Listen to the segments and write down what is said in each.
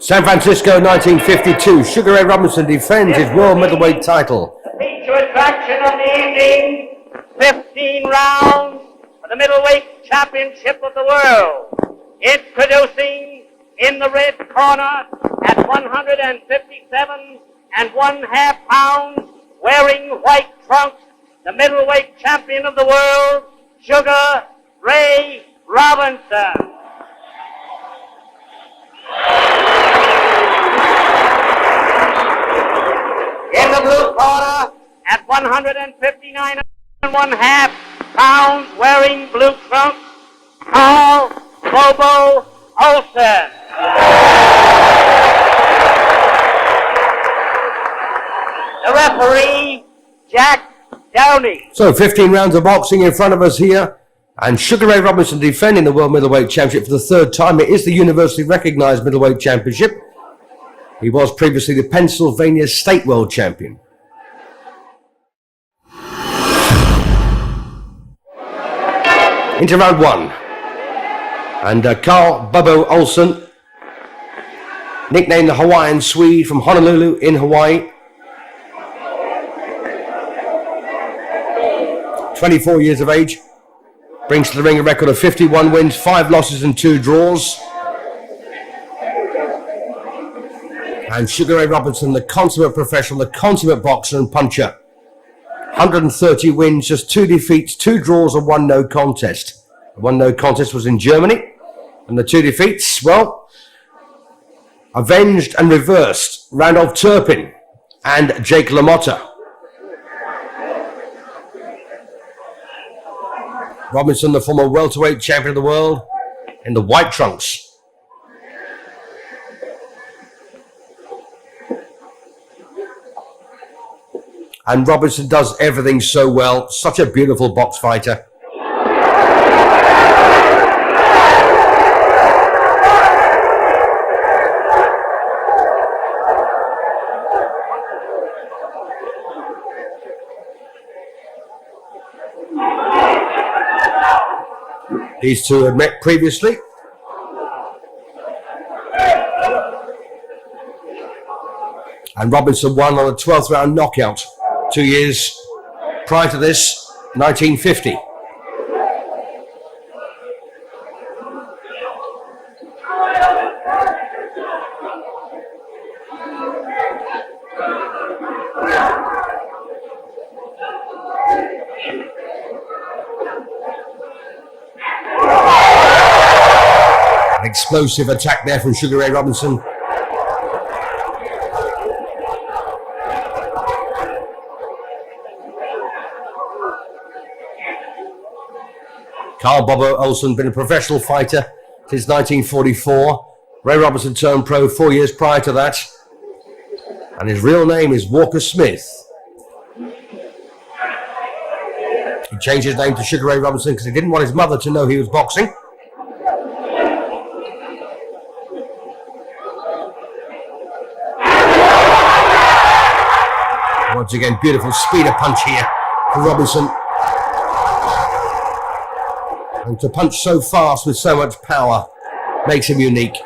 San Francisco, 1952. Sugar Ray Robinson defends his world middleweight title. The feature attraction of the evening, 15 rounds for the middleweight championship of the world. Introducing in the red corner at 157 1/2 pounds, wearing white trunks, the middleweight champion of the world, Sugar Ray Robinson. In the blue corner at 159 1/2 pounds, wearing blue trunks, Carl Bobo Olson. The referee, Jack Downey. So 15 rounds of boxing in front of us here. And Sugar Ray Robinson defending the World Middleweight Championship for the third time. It is the universally recognized Middleweight Championship. He was previously the Pennsylvania State World Champion. Into round one. And Carl Bobo Olson, nicknamed the Hawaiian Swede, from Honolulu in Hawaii. 24 years of age. Brings to the ring a record of 51 wins, 5 losses and 2 draws. And Sugar Ray Robinson, the consummate professional, the consummate boxer and puncher. 130 wins, just 2 defeats, 2 draws and 1 no contest. The 1 no contest was in Germany. And the 2 defeats, well, avenged and reversed. Randolph Turpin and Jake LaMotta. Robinson, the former welterweight champion of the world, in the white trunks. And Robinson does everything so well. Such a beautiful box fighter. These two had met previously. And Robinson won on a 12th round knockout 2 years prior to this, 1950. An explosive attack there from Sugar Ray Robinson. Carl Bobo Olson, been a professional fighter since 1944. Ray Robinson turned pro 4 years prior to that. And his real name is Walker Smith. He changed his name to Sugar Ray Robinson because he didn't want his mother to know he was boxing. Once again, beautiful speeder punch here for Robinson. And to punch so fast with so much power makes him unique.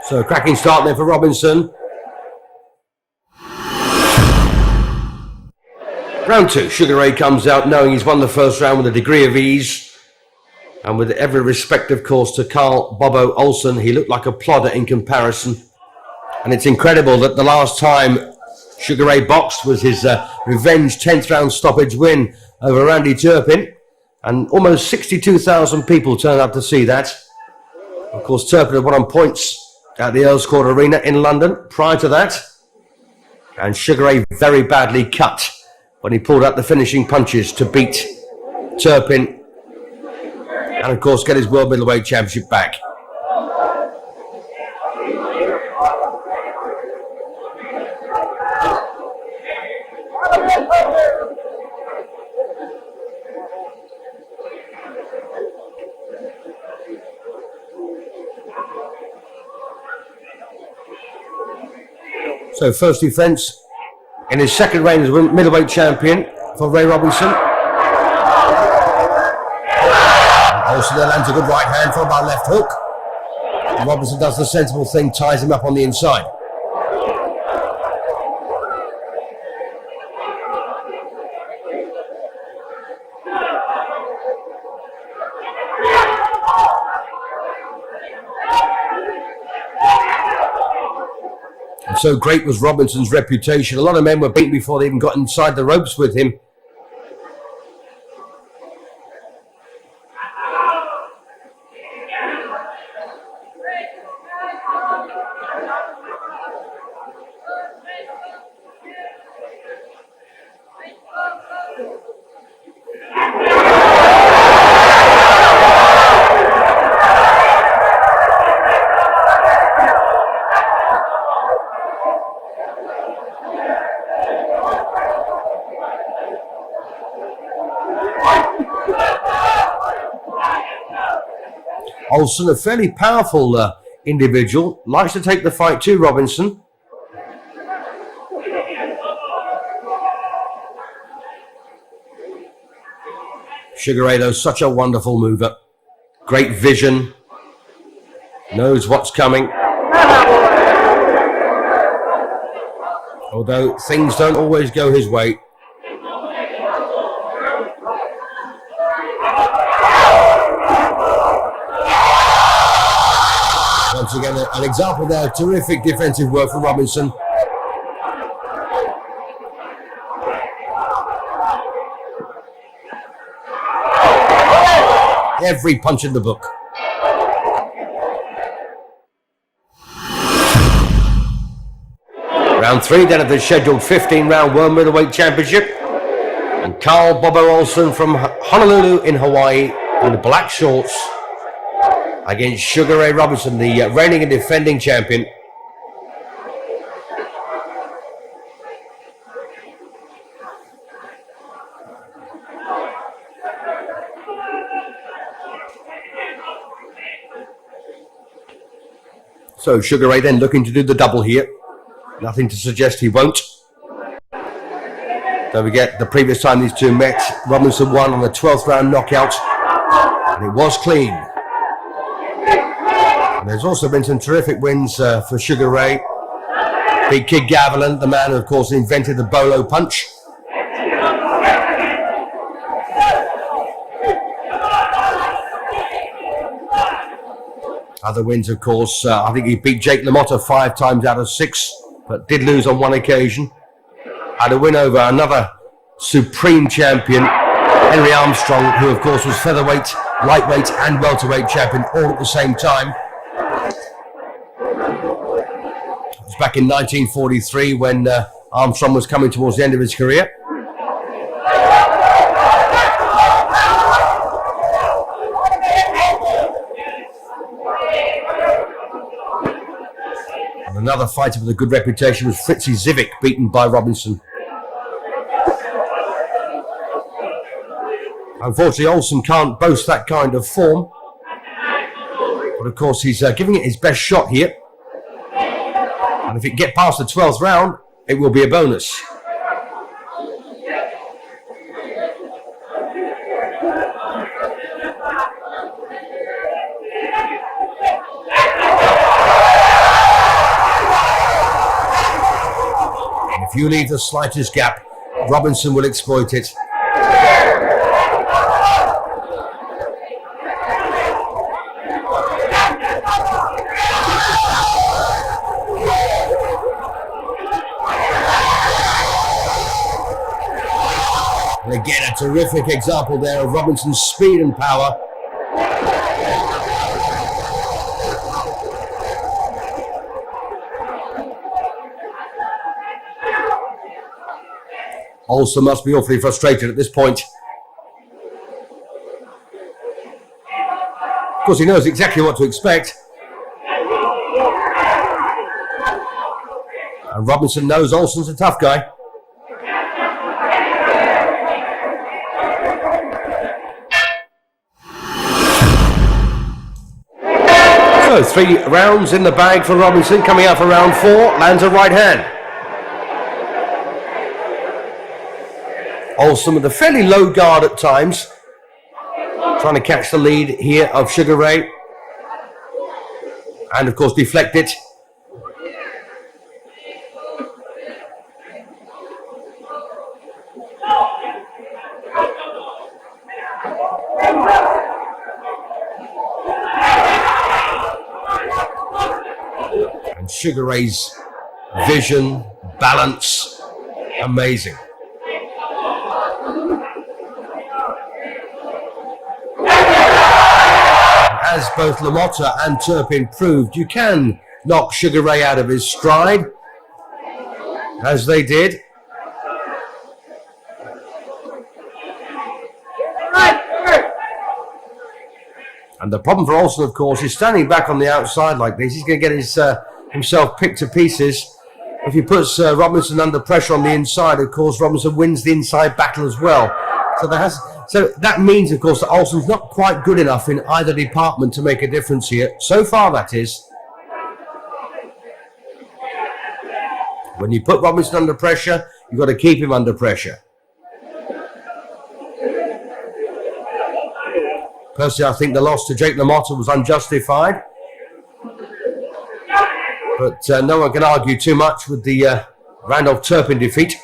So a cracking start there for Robinson. Round 2, Sugar Ray comes out knowing he's won the first round with a degree of ease. And with every respect, of course, to Carl Bobo Olson, he looked like a plodder in comparison. And it's incredible that the last time Sugar Ray boxed was his revenge 10th round stoppage win over Randy Turpin. And almost 62,000 people turned up to see that. Of course, Turpin had won on points at the Earls Court Arena in London prior to that. And Sugar Ray very badly cut when he pulled out the finishing punches to beat Turpin and, of course, get his World Middleweight Championship back. So first defence in his second reign as middleweight champion for Ray Robinson. Olson then lands a good right hand followed by a left hook. And Robinson does the sensible thing, ties him up on the inside. And so great was Robinson's reputation. A lot of men were beaten before they even got inside the ropes with him. Olson, a fairly powerful individual, likes to take the fight to Robinson. Sugar Ray, though, such a wonderful mover. Great vision. Knows what's coming. Although things don't always go his way. Once again, an example there, terrific defensive work from Robinson. Every punch in the book. Round 3 then of the scheduled 15-round World Middleweight Championship. And Carl Bobo Olson from Honolulu in Hawaii in the black shorts against Sugar Ray Robinson, the reigning and defending champion. So Sugar Ray then looking to do the double here. Nothing to suggest he won't. Don't forget, the previous time these two met, Robinson won on the 12th round knockout, and it was clean. And there's also been some terrific wins for Sugar Ray. Big Kid Gavilan, the man who, of course, invented the bolo punch. Other wins, of course, I think he beat Jake LaMotta 5 times out of 6, but did lose on one occasion. Had a win over another supreme champion, Henry Armstrong, who, of course, was featherweight, lightweight, and welterweight champion all at the same time. It was back in 1943 when Armstrong was coming towards the end of his career. Another fighter with a good reputation was Fritzy Zivic, beaten by Robinson. Unfortunately, Olson can't boast that kind of form. But of course, he's giving it his best shot here. And if it get past the 12th round, it will be a bonus. If you leave the slightest gap, Robinson will exploit it. And again, a terrific example there of Robinson's speed and power. Olson must be awfully frustrated at this point. Of course, he knows exactly what to expect. And Robinson knows Olson's a tough guy. So 3 rounds in the bag for Robinson. Coming out for round 4, lands a right hand. Olson with a fairly low guard at times, trying to catch the lead here of Sugar Ray, and of course deflect it. And Sugar Ray's vision, balance, amazing. As both LaMotta and Turpin proved, you can knock Sugar Ray out of his stride, as they did. And the problem for Olson, of course, is standing back on the outside like this. He's going to get his himself picked to pieces. If he puts Robinson under pressure on the inside, of course, Robinson wins the inside battle as well. So that means, of course, that Olson's not quite good enough in either department to make a difference here. So far, that is. When you put Robinson under pressure, you've got to keep him under pressure. Personally, I think the loss to Jake LaMotta was unjustified. But no one can argue too much with the Randolph Turpin defeat.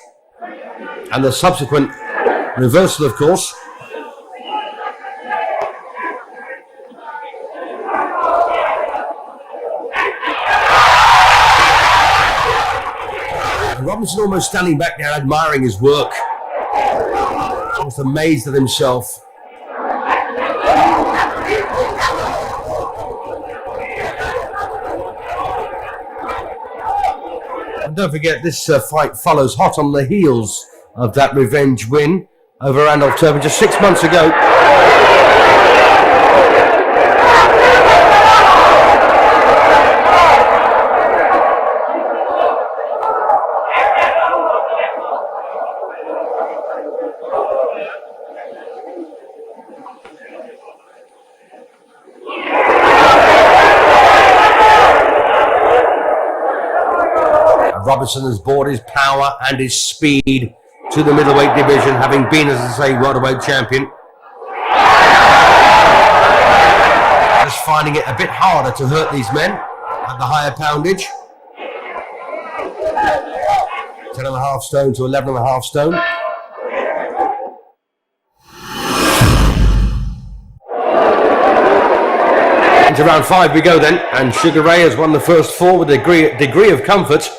And the subsequent reversal, of course. And Robinson almost standing back there, admiring his work. Almost amazed at himself. And don't forget, this fight follows hot on the heels of that revenge win over Randolph Turpin just 6 months ago. Robinson has brought his power and his speed to the middleweight division, having been, as I say, welterweight champion. Just finding it a bit harder to hurt these men at the higher poundage. 10.5 stone to 11.5 stone. Into round 5 we go then, and Sugar Ray has won the first 4 with a degree of comfort.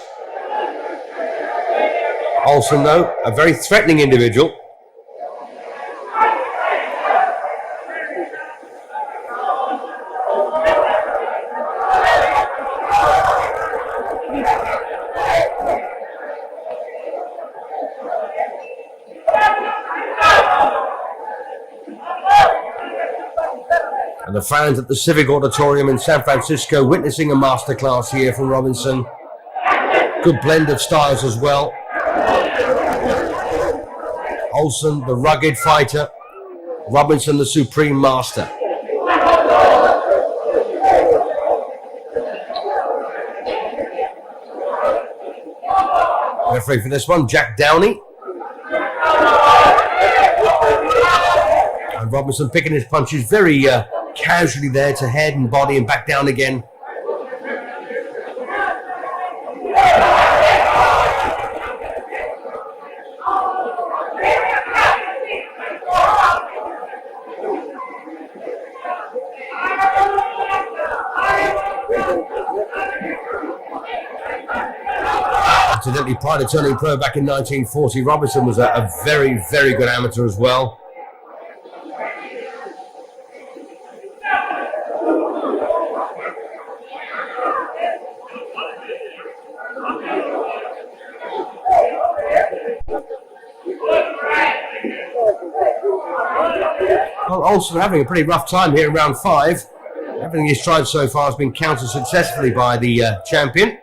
Olson, though, a very threatening individual. And the fans at the Civic Auditorium in San Francisco witnessing a masterclass here from Robinson. Good blend of styles as well. Olson, the rugged fighter. Robinson, the supreme master. Referee for this one, Jack Downey. And Robinson picking his punches very casually there to head and body and back down again. Incidentally, prior to turning pro back in 1940, Robinson was a very, very good amateur as well. Well, Olson having a pretty rough time here in round 5. Everything he's tried so far has been countered successfully by the champion.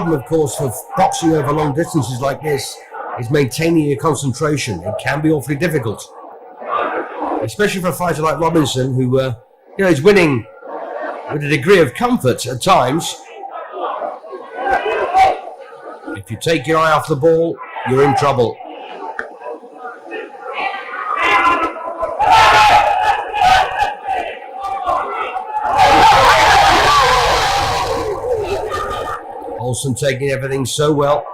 problem, of course, for boxing over long distances like this is maintaining your concentration. It can be awfully difficult, especially for a fighter like Robinson, who is winning with a degree of comfort at times. If you take your eye off the ball, you're in trouble. Olson taking everything so well.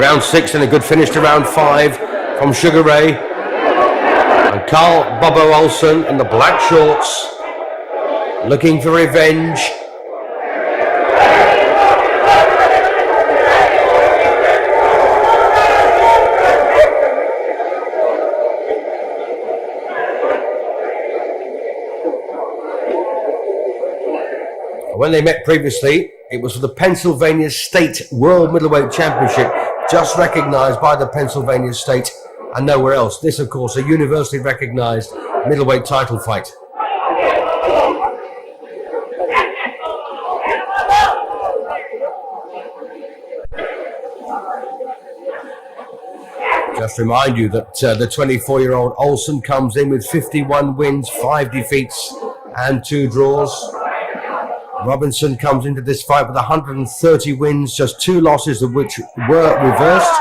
Round 6 and a good finish to round 5 from Sugar Ray. And Carl Bobo Olson in the black shorts, looking for revenge. When they met previously, it was for the Pennsylvania State World Middleweight Championship, just recognised by the Pennsylvania State and nowhere else. This, of course, a universally recognised middleweight title fight. Just remind you that the 24-year-old Olson comes in with 51 wins, 5 defeats and 2 draws. Robinson comes into this fight with 130 wins, just 2 losses of which were reversed,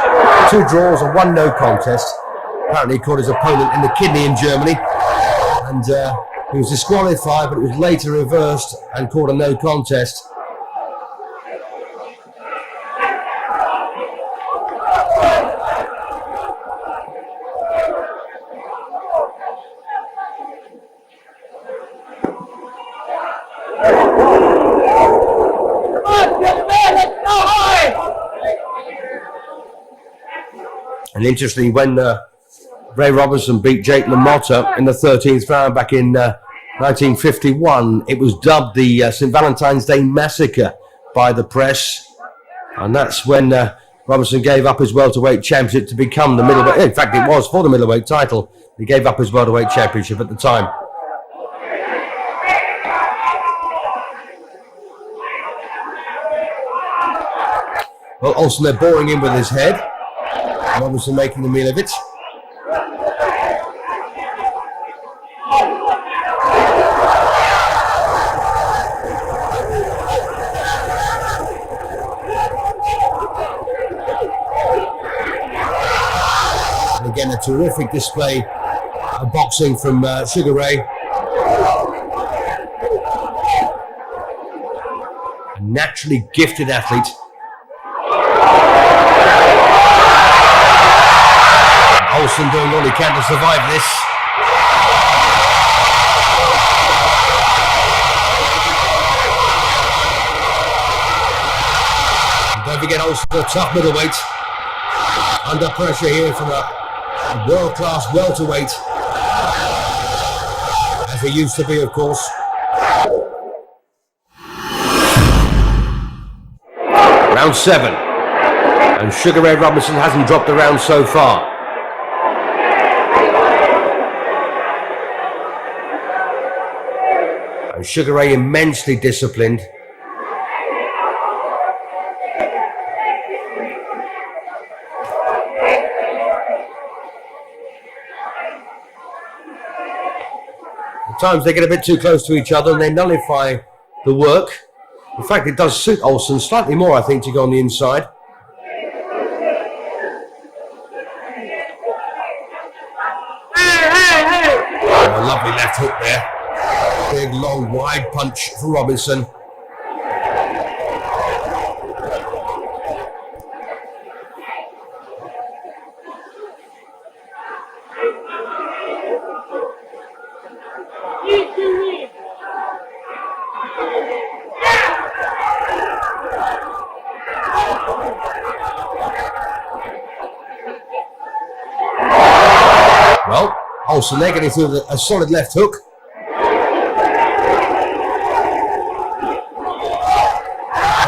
2 draws and 1 no contest. Apparently he caught his opponent in the kidney in Germany, and he was disqualified, but it was later reversed and called a no contest. And interestingly, when Ray Robinson beat Jake LaMotta in the 13th round back in 1951, it was dubbed the St. Valentine's Day Massacre by the press. And that's when Robinson gave up his welterweight championship to become the middleweight. In fact, it was for the middleweight title. He gave up his welterweight championship at the time. Well, Olson, they're boring in with his head. Robinson making a meal of it. And again, a terrific display of boxing from Sugar Ray. A naturally gifted athlete. Olson doing all he can to survive this. And don't forget Olson, a tough middleweight. Under pressure here from a world-class welterweight. As he used to be, of course. Round 7. And Sugar Ray Robinson hasn't dropped the round so far. And Sugar Ray immensely disciplined. At times they get a bit too close to each other and they nullify the work. In fact, it does suit Olson slightly more, I think, to go on the inside. Oh, a lovely left hook there. Big, long, wide punch for Robinson. Well, Olson there getting through a solid left hook.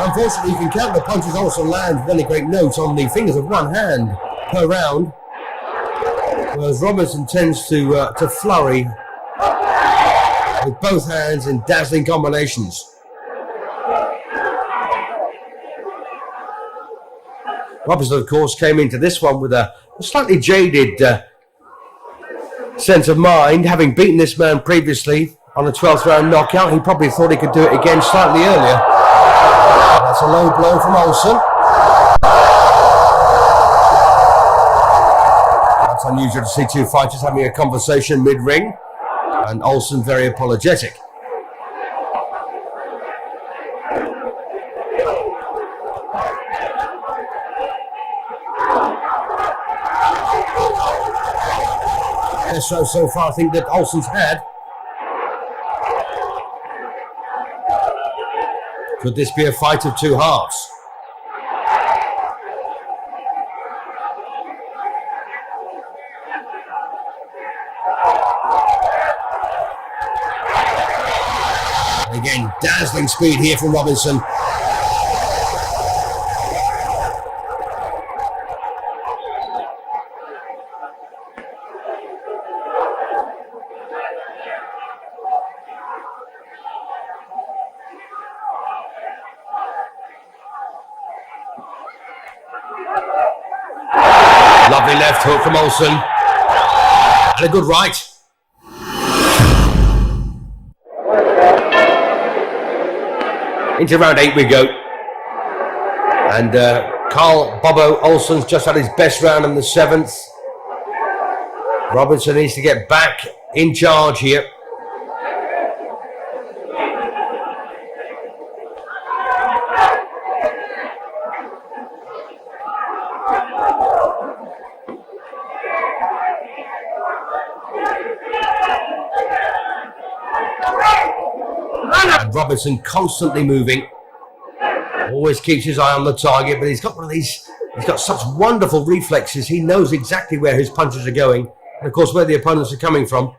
Unfortunately, you can count the punches Olson lands with any great note on the fingers of one hand per round. Whereas Robinson tends to flurry with both hands in dazzling combinations. Robinson, of course, came into this one with a slightly jaded sense of mind, having beaten this man previously on a 12th round knockout. He probably thought he could do it again slightly earlier. That's a low blow from Olson. That's unusual to see two fighters having a conversation mid-ring, and Olson very apologetic. So far I think that Olson's had. Could this be a fight of two halves? And again, dazzling speed here from Robinson. Lovely left hook from Olson. And a good right. Into round 8 we go. And Bobo Olson's just had his best round in the 7th. Robinson needs to get back in charge here. And Robinson constantly moving, always keeps his eye on the target, but he's got one of these, he's got such wonderful reflexes. He knows exactly where his punches are going, and of course where the opponents are coming from.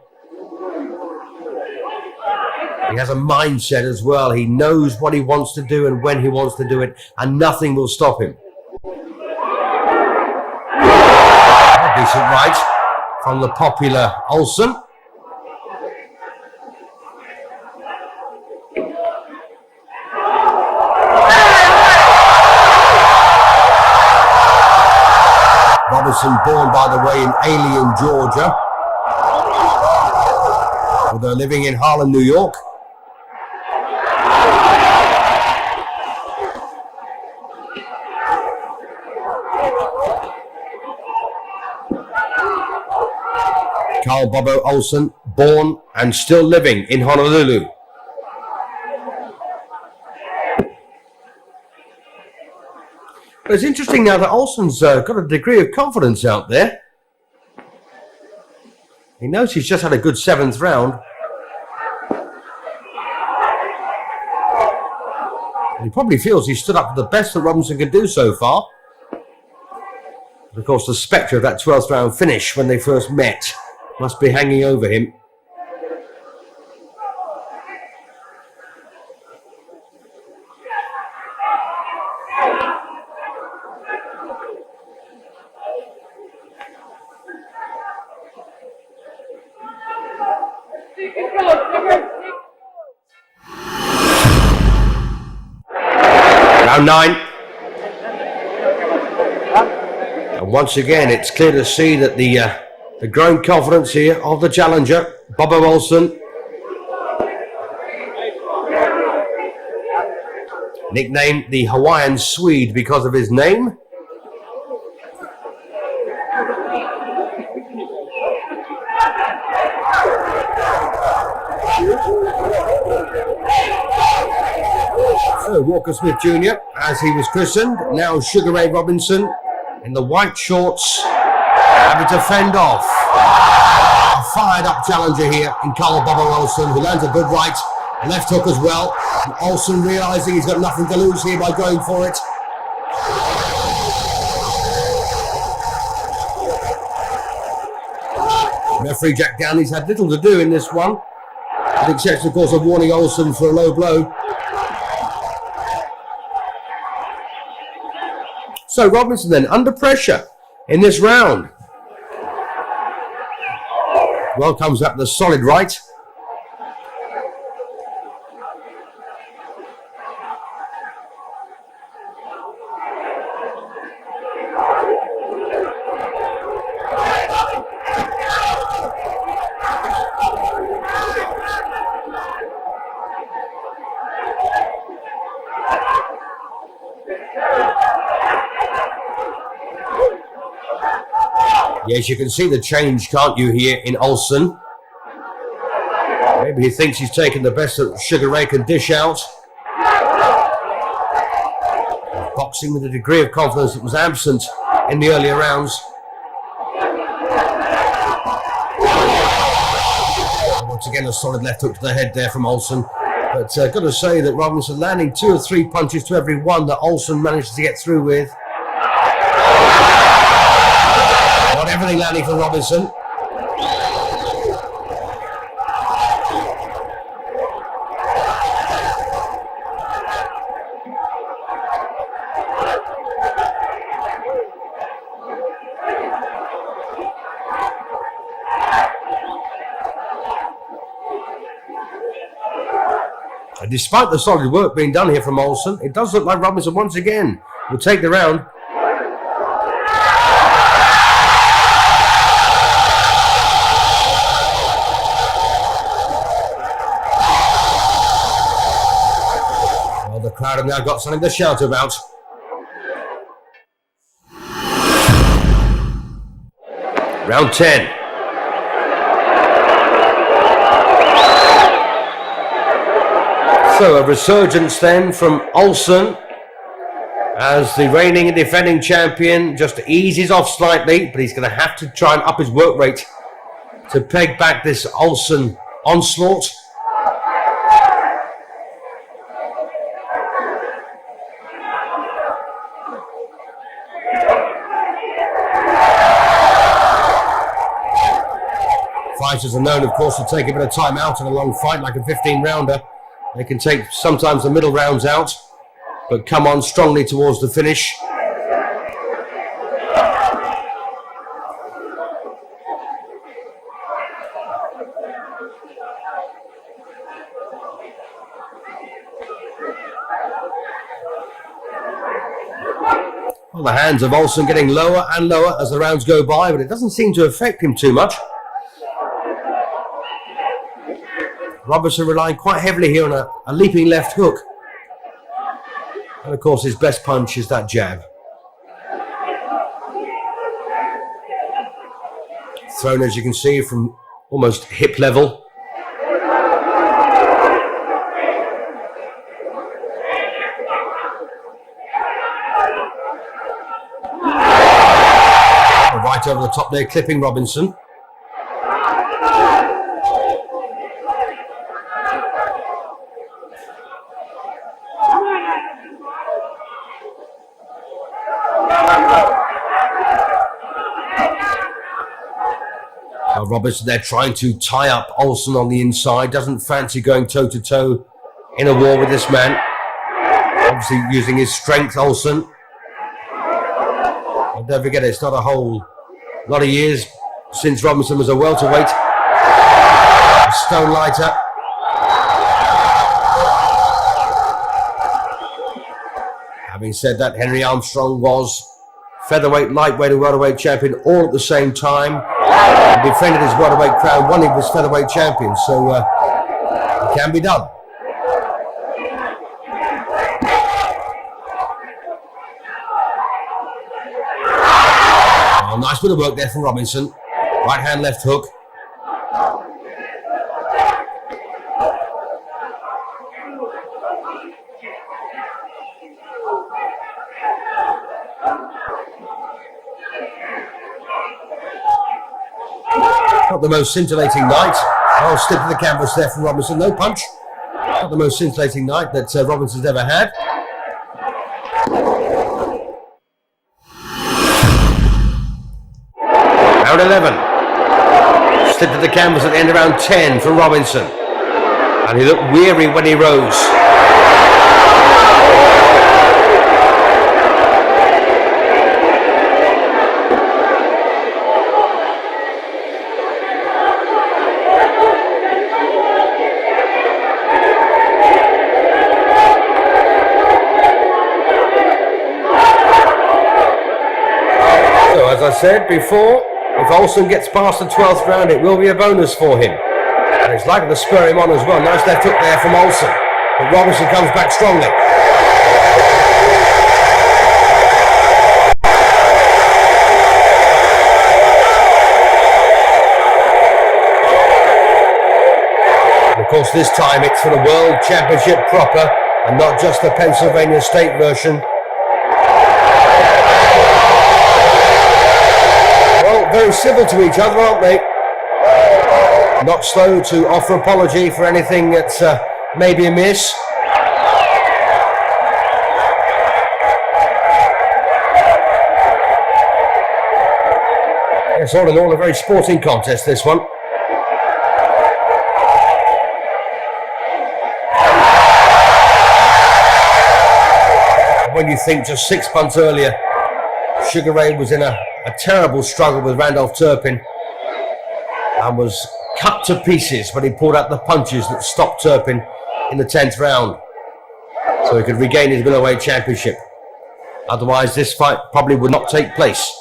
He has a mindset as well. He knows what he wants to do and when he wants to do it, and nothing will stop him. A decent right from the popular Olson. Robinson, born, by the way, in Alien, Georgia, although living in Harlem, New York. Bobo Olson, born and still living in Honolulu. But it's interesting now that Olson's got a degree of confidence out there. He knows he's just had a good 7th round. And he probably feels he stood up to the best that Robinson can do so far. But of course, the spectre of that 12th round finish when they first met must be hanging over him. Round 9. And once again, it's clear to see that the growing confidence here of the challenger, Bobo Olson. Nicknamed the Hawaiian Swede because of his name. So Walker Smith Jr., as he was christened, now Sugar Ray Robinson in the white shorts, having to fend off a fired up challenger here in Bobo Olson, who lands a good right, left hook as well. And Olson realising he's got nothing to lose here by going for it. Referee Jack Downey's had little to do in this one, with the exception, of course, of warning Olson for a low blow. So Robinson then under pressure in this round. Well, comes up the solid right. Yes, you can see the change, can't you, here in Olson? Maybe he thinks he's taken the best that Sugar Ray can dish out. Boxing with a degree of confidence that was absent in the earlier rounds. Once again, a solid left hook to the head there from Olson. But got to say that Robinson landing 2 or 3 punches to every one that Olson managed to get through with. Not everything landing for Robinson. And despite the solid work being done here from Olson, it does look like Robinson once again will take the round. Well, the crowd have now got something to shout about. Round 10. So a resurgence then from Olson as the reigning and defending champion just eases off slightly, but he's going to have to try and up his work rate to peg back this Olson onslaught. Fighters are known, of course, to take a bit of time out in a long fight, like a 15-rounder. They can take sometimes the middle rounds out, but come on strongly towards the finish. Well, the hands of Olson getting lower and lower as the rounds go by, but it doesn't seem to affect him too much. Robinson relying quite heavily here on a leaping left hook. And of course his best punch is that jab. Thrown, as you can see, from almost hip level. Right over the top there, clipping Robinson. Robinson there trying to tie up Olson on the inside. Doesn't fancy going toe-to-toe in a war with this man. Obviously using his strength, Olson. And don't forget, it's not a whole lot of years since Robinson was a welterweight. A stone lighter. Having said that, Henry Armstrong was featherweight, lightweight and welterweight champion all at the same time. He defended his welterweight crown when he was featherweight champion, so it can be done. Oh, nice bit of work there from Robinson. Right hand, left hook. Not the most scintillating night. I'll stick to the canvas there from Robinson. No punch. Not the most scintillating night that Robinson's ever had. Round 11. Stick to the canvas at the end of round 10 for Robinson. And he looked weary when he rose. As I said before, if Olson gets past the 12th round, it will be a bonus for him. And it's likely to spur him on as well. Nice left hook there from Olson. But Robinson comes back strongly. And of course, this time it's for the World Championship proper and not just the Pennsylvania State version. Very civil to each other, aren't they? Not slow to offer apology for anything that's maybe amiss. Yes, all in all, a very sporting contest, this one. When you think just 6 months earlier, Sugar Ray was in a terrible struggle with Randolph Turpin and was cut to pieces when he pulled out the punches that stopped Turpin in the 10th round so he could regain his middleweight championship. Otherwise this fight probably would not take place.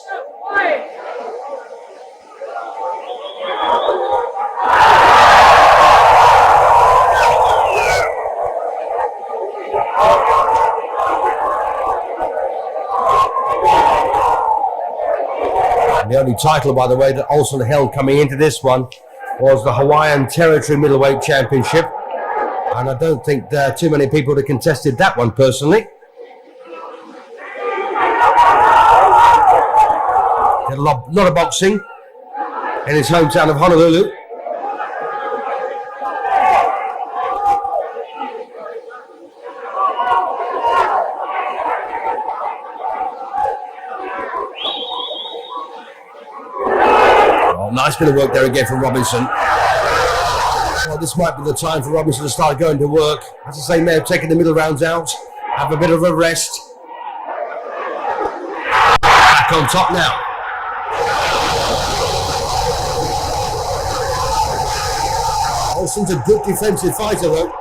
The only title, by the way, that Olson held coming into this one was the Hawaiian Territory Middleweight Championship. And I don't think there are too many people that contested that one personally. Did a lot of boxing in his hometown of Honolulu. Nice bit of work there again from Robinson. Well, this might be the time for Robinson to start going to work. As I say, may have taken the middle rounds out, have a bit of a rest. Back on top now. Olson's a good defensive fighter though.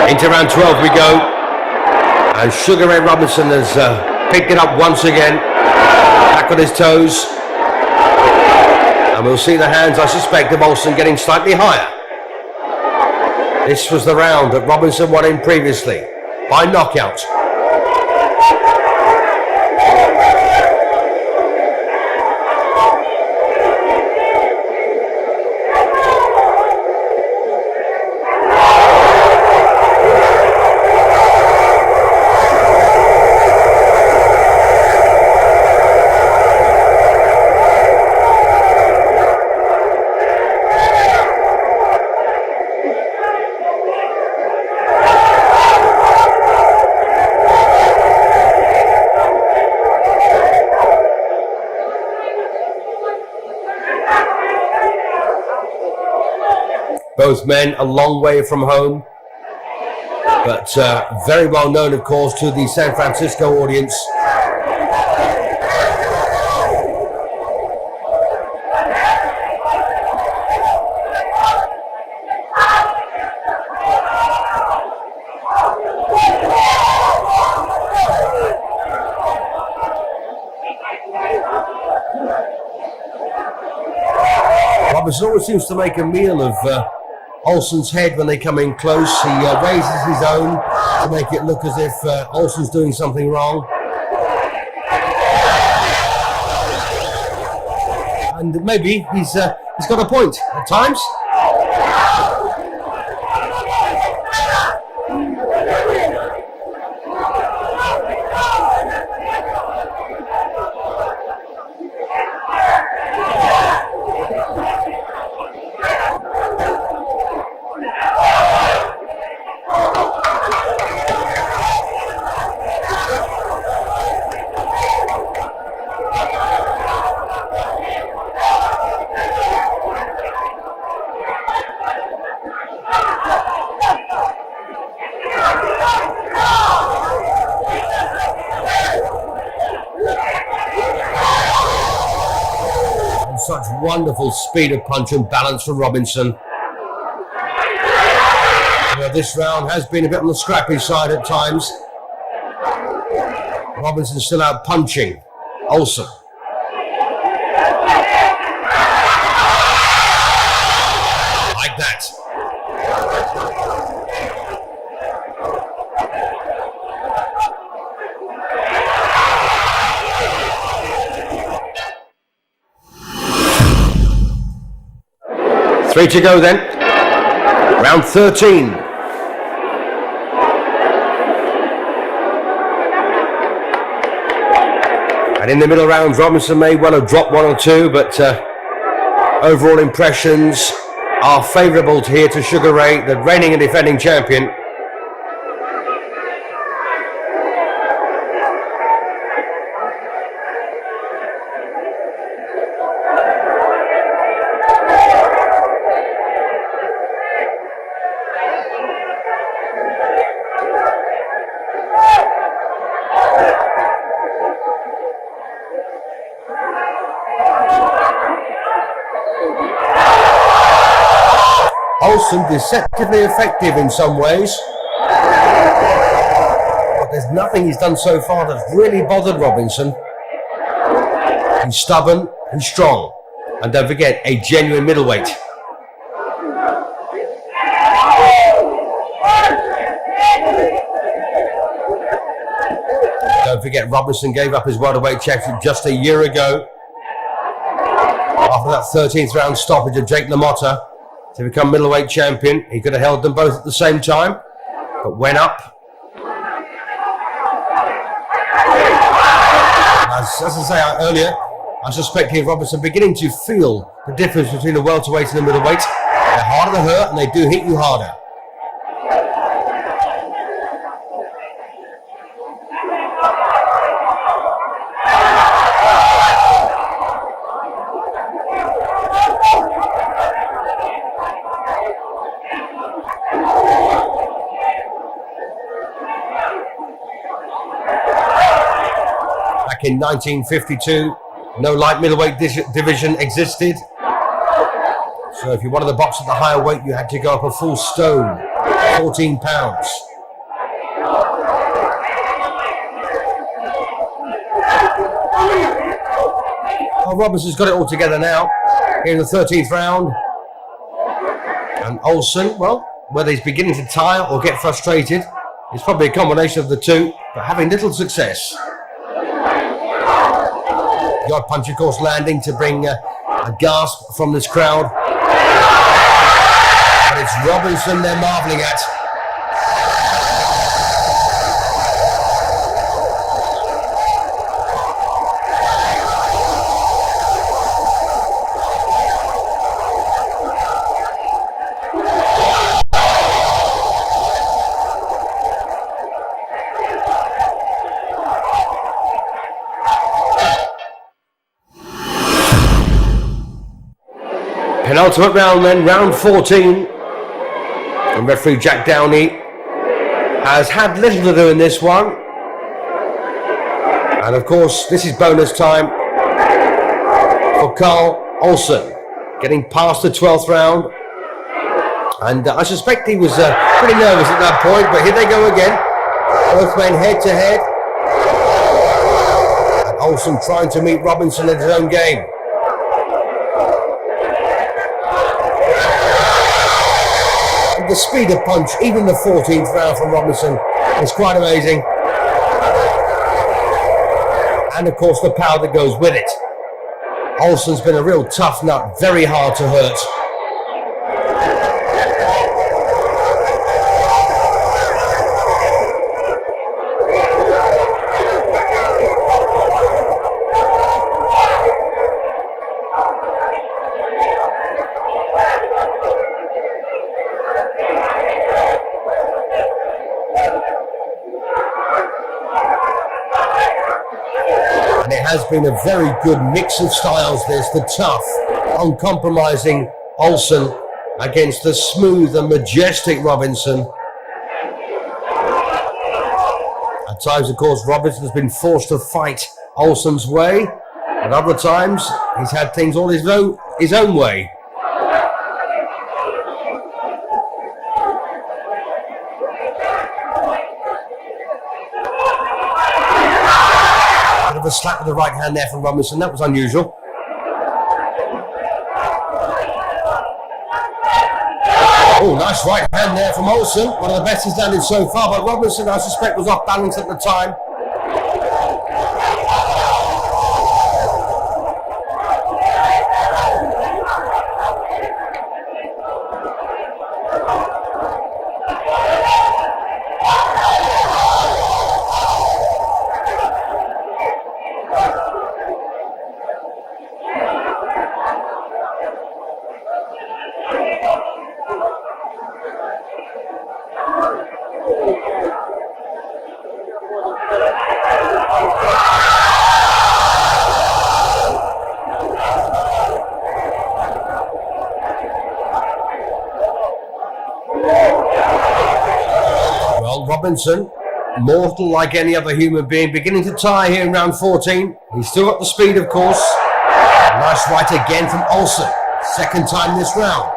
Into round 12 we go. And Sugar Ray Robinson has picked it up once again, back on his toes. And we'll see the hands, I suspect, of Olson getting slightly higher. This was the round that Robinson won in previously, by knockout. Both men a long way from home, but very well known, of course, to the San Francisco audience. Robinson always seems to make a meal of Olson's head when they come in close. He raises his own to make it look as if Olson's doing something wrong. And maybe he's got a point at times. Such wonderful speed of punch and balance from Robinson. But this round has been a bit on the scrappy side at times. Robinson still out punching Olson. Like that. Three to go then. Round 13. And in the middle rounds, Robinson may well have dropped one or two, but overall impressions are favourable here to Sugar Ray, the reigning and defending champion. Olson deceptively effective in some ways, but there's nothing he's done so far that's really bothered Robinson. He's stubborn and strong, and don't forget, a genuine middleweight. Don't forget, Robinson gave up his welterweight championship just a year ago after that 13th round stoppage of Jake LaMotta to become middleweight champion. He could have held them both at the same time, but went up. As I say earlier, I suspect here Robinson beginning to feel the difference between the welterweight and the middleweight. They're harder to hurt and they do hit you harder. In 1952, no light middleweight division existed. So if you wanted to box at the higher weight, you had to go up a full stone, 14 pounds. Well, Robinson's got it all together now, here in the 13th round. And Olson, well, whether he's beginning to tire or get frustrated, it's probably a combination of the two, but having little success. The odd punch, of course, landing to bring a gasp from this crowd. But it's Robinson they're marvelling at. Penultimate round then, round 14. And referee Jack Downey has had little to do in this one. And of course, this is bonus time for Carl Olson, getting past the 12th round. And I suspect he was pretty nervous at that point, but here they go again. Both men head to head. And Olson trying to meet Robinson in his own game. The speed of punch, even the 14th round from Robinson, is quite amazing. And of course the power that goes with it. Olson's been a real tough nut, very hard to hurt. Has been a very good mix of styles. There's the tough, uncompromising Olson against the smooth and majestic Robinson. At times, of course, Robinson has been forced to fight Olson's way. At other times, he's had things all his own way. a slap with the right hand there from Robinson. That was unusual. Oh, nice right hand there from Olson. One of the best he's landed so far, but Robinson, I suspect, was off balance at the time. Robinson, mortal like any other human being, beginning to tire here in round 14. He's still got the speed, of course. Nice right again from Olson. Second time this round.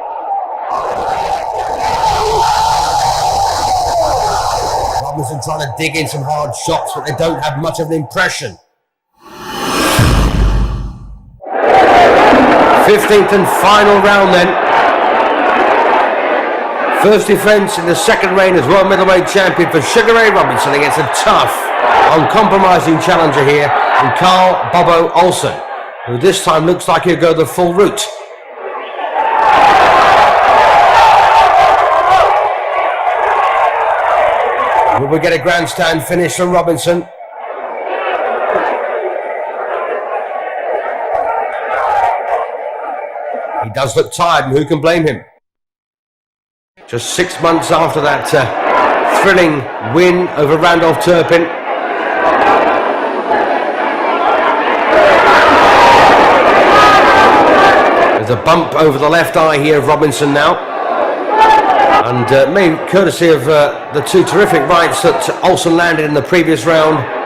Robinson trying to dig in some hard shots, but they don't have much of an impression. 15th and final round then. First defence in the second reign as World Middleweight Champion for Sugar Ray Robinson against a tough, uncompromising challenger here in Bobo Olson, who this time looks like he'll go the full route. Will we get a grandstand finish from Robinson? He does look tired, and who can blame him? Just 6 months after that thrilling win over Randolph Turpin. There's a bump over the left eye here of Robinson now. And maybe courtesy of the two terrific rights that Olson landed in the previous round.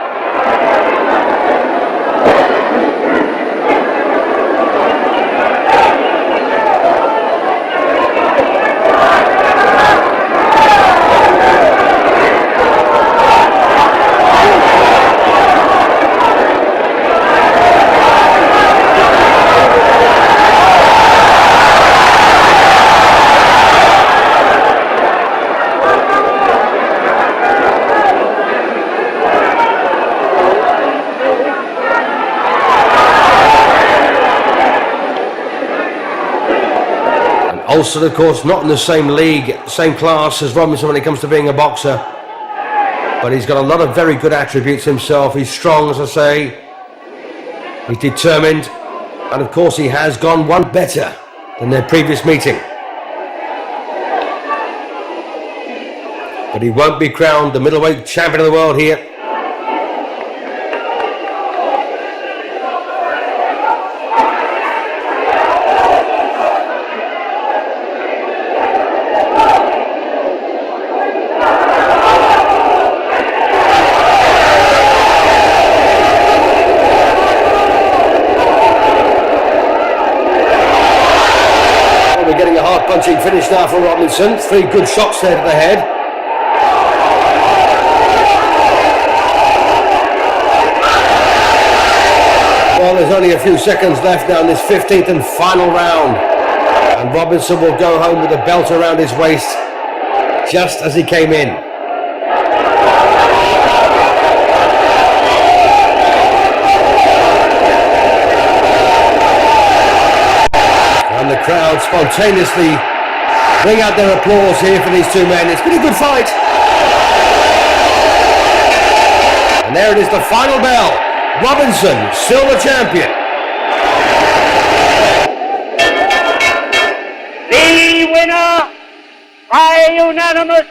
Olson, of course, not in the same league, same class as Robinson when it comes to being a boxer. But he's got a lot of very good attributes himself. He's strong, as I say. He's determined. And, of course, he has gone one better than their previous meeting. But he won't be crowned the middleweight champion of the world here. Punching finish now for Robinson. 3 good shots there to the head. Well, there's only a few seconds left now in this 15th and final round. And Robinson will go home with a belt around his waist just as he came in. And the crowd spontaneously bring out their applause here for these two men. It's been a good fight. And there it is, the final bell. Robinson, still the champion. The winner by unanimous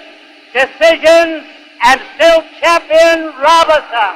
decision and still champion Robinson.